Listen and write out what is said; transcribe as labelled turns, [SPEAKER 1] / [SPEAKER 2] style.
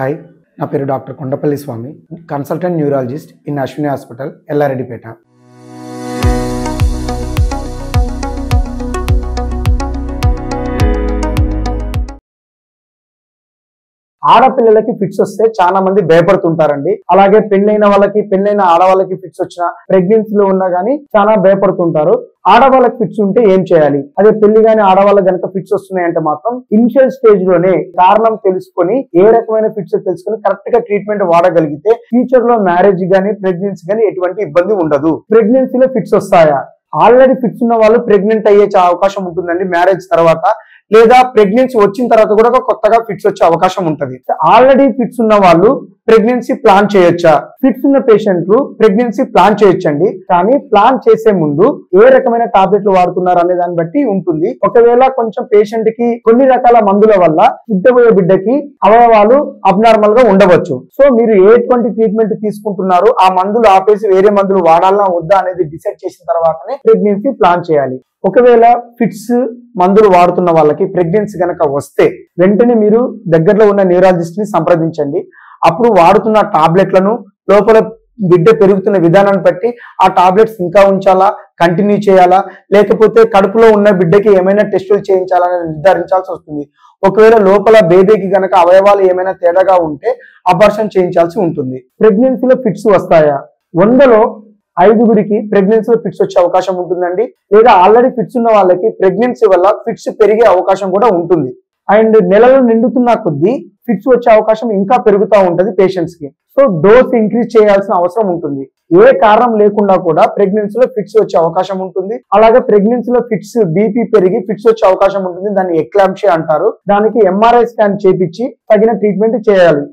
[SPEAKER 1] Hi, నా పేరు doctor Kondapalli Swami, consultant neurologist in Ashwini hospital, Yellareddypet. ఆడపిల్లలకి ఫిట్స్ వస్తే చాలా మంది భయపడుతుంటారండి. అలాగే పెళ్ళైన వాళ్ళకి, పెళ్ళైన ఆడవాళ్ళకి ఫిట్స్ వచ్చిన, ప్రెగ్నెన్సీలో ఉన్నా గానీ చాలా భయపడుతుంటారు. ఆడవాళ్ళకి ఫిట్స్ ఉంటే ఏం చేయాలి? అదే పెళ్లి గాని ఆడవాళ్ళకి గనక ఫిట్స్ వస్తున్నాయంటే మాత్రం ఇనిషియల్ స్టేజ్ లోనే కారణం తెలుసుకొని, ఏ రకమైన ఫిట్స్ తెలుసుకొని కరెక్ట్ గా ట్రీట్మెంట్ వాడగలిగితే ఫ్యూచర్ లో మ్యారేజ్ గానీ, ప్రెగ్నెన్సీ గానీ ఎటువంటి ఇబ్బంది ఉండదు. ప్రెగ్నెన్సీలో ఫిట్స్ వస్తాయా? ఆల్రెడీ ఫిట్స్ ఉన్న వాళ్ళు ప్రెగ్నెంట్ అయ్యే అవకాశం ఉంటుందండి మ్యారేజ్ తర్వాత, లేదా ప్రెగ్నెన్సీ వచ్చిన తర్వాత కూడా కొత్తగా ఫిట్స్ వచ్చే అవకాశం ఉంటుంది. ఆల్రెడీ ఫిట్స్ ఉన్న వాళ్ళు ప్రెగ్నెన్సీ ప్లాన్ చేయొచ్చా? ఫిట్స్ ఉన్న పేషెంట్లు ప్రెగ్నెన్సీ ప్లాన్ చేయొచ్చండి, కానీ ప్లాన్ చేసే ముందు ఏ రకమైన టాబ్లెట్లు వాడుతున్నారు అనే దాన్ని బట్టి ఉంటుంది. ఒకవేళ కొంచెం పేషెంట్ కి కొన్ని రకాల మందుల వల్ల పుట్టబోయే బిడ్డకి అవయవాలు అబ్నార్మల్ గా ఉండవచ్చు. సో మీరు ఎటువంటి ట్రీట్మెంట్ తీసుకుంటున్నారు, ఆ మందులు ఆపేసి వేరే మందులు వాడాలా వద్దా అనేది డిసైడ్ చేసిన తర్వాతనే ప్రెగ్నెన్సీ ప్లాన్ చేయాలి. ఒకవేళ ఫిట్స్ మందులు వాడుతున్న వాళ్ళకి ప్రెగ్నెన్సీ గనక వస్తే వెంటనే మీరు దగ్గరలో ఉన్న న్యూరాలజిస్ట్ ని సంప్రదించండి. అప్పుడు వాడుతున్న టాబ్లెట్లను, లోపల బిడ్డ పెరుగుతున్న విధానాన్ని బట్టి ఆ టాబ్లెట్స్ ఇంకా ఉంచాలా, కంటిన్యూ చేయాలా, లేకపోతే కడుపులో ఉన్న బిడ్డకి ఏమైనా టెస్టులు చేయించాలని నిర్ధారించాల్సి వస్తుంది. ఒకవేళ లోపల బేబీకి గనక అవయవాలు ఏమైనా తేడాగా ఉంటే అబార్షన్ చేయించాల్సి ఉంటుంది. ప్రెగ్నెన్సీలో ఫిట్స్ వస్తాయా? 100లో 5గురికి ప్రెగ్నెన్సీలో ఫిట్స్ వచ్చే అవకాశం ఉంటుందండి. లేదా ఆల్రెడీ ఫిట్స్ ఉన్న వాళ్ళకి ప్రెగ్నెన్సీ వల్ల ఫిట్స్ పెరిగే అవకాశం కూడా ఉంటుంది. అండ్ నెలలు నిండుతున్న కొద్దీ ఫిట్స్ వచ్చే అవకాశం ఇంకా పెరుగుతూ ఉంటది పేషెంట్స్ కి. సో డోస్ ఇంక్రీజ్ చేయాల్సిన అవసరం ఉంటుంది. ఏ కారణం లేకుండా కూడా ప్రెగ్నెన్సీలో ఫిట్స్ వచ్చే అవకాశం ఉంటుంది. అలాగే ప్రెగ్నెన్సీలో ఫిట్స్ బీపీ పెరిగి ఫిట్స్ వచ్చే అవకాశం ఉంటుంది. దాన్ని ఎక్లాంప్షియా అంటారు. దానికి ఎంఆర్ఐ స్కాన్ చేపించి తగిన ట్రీట్మెంట్ చేయాలి.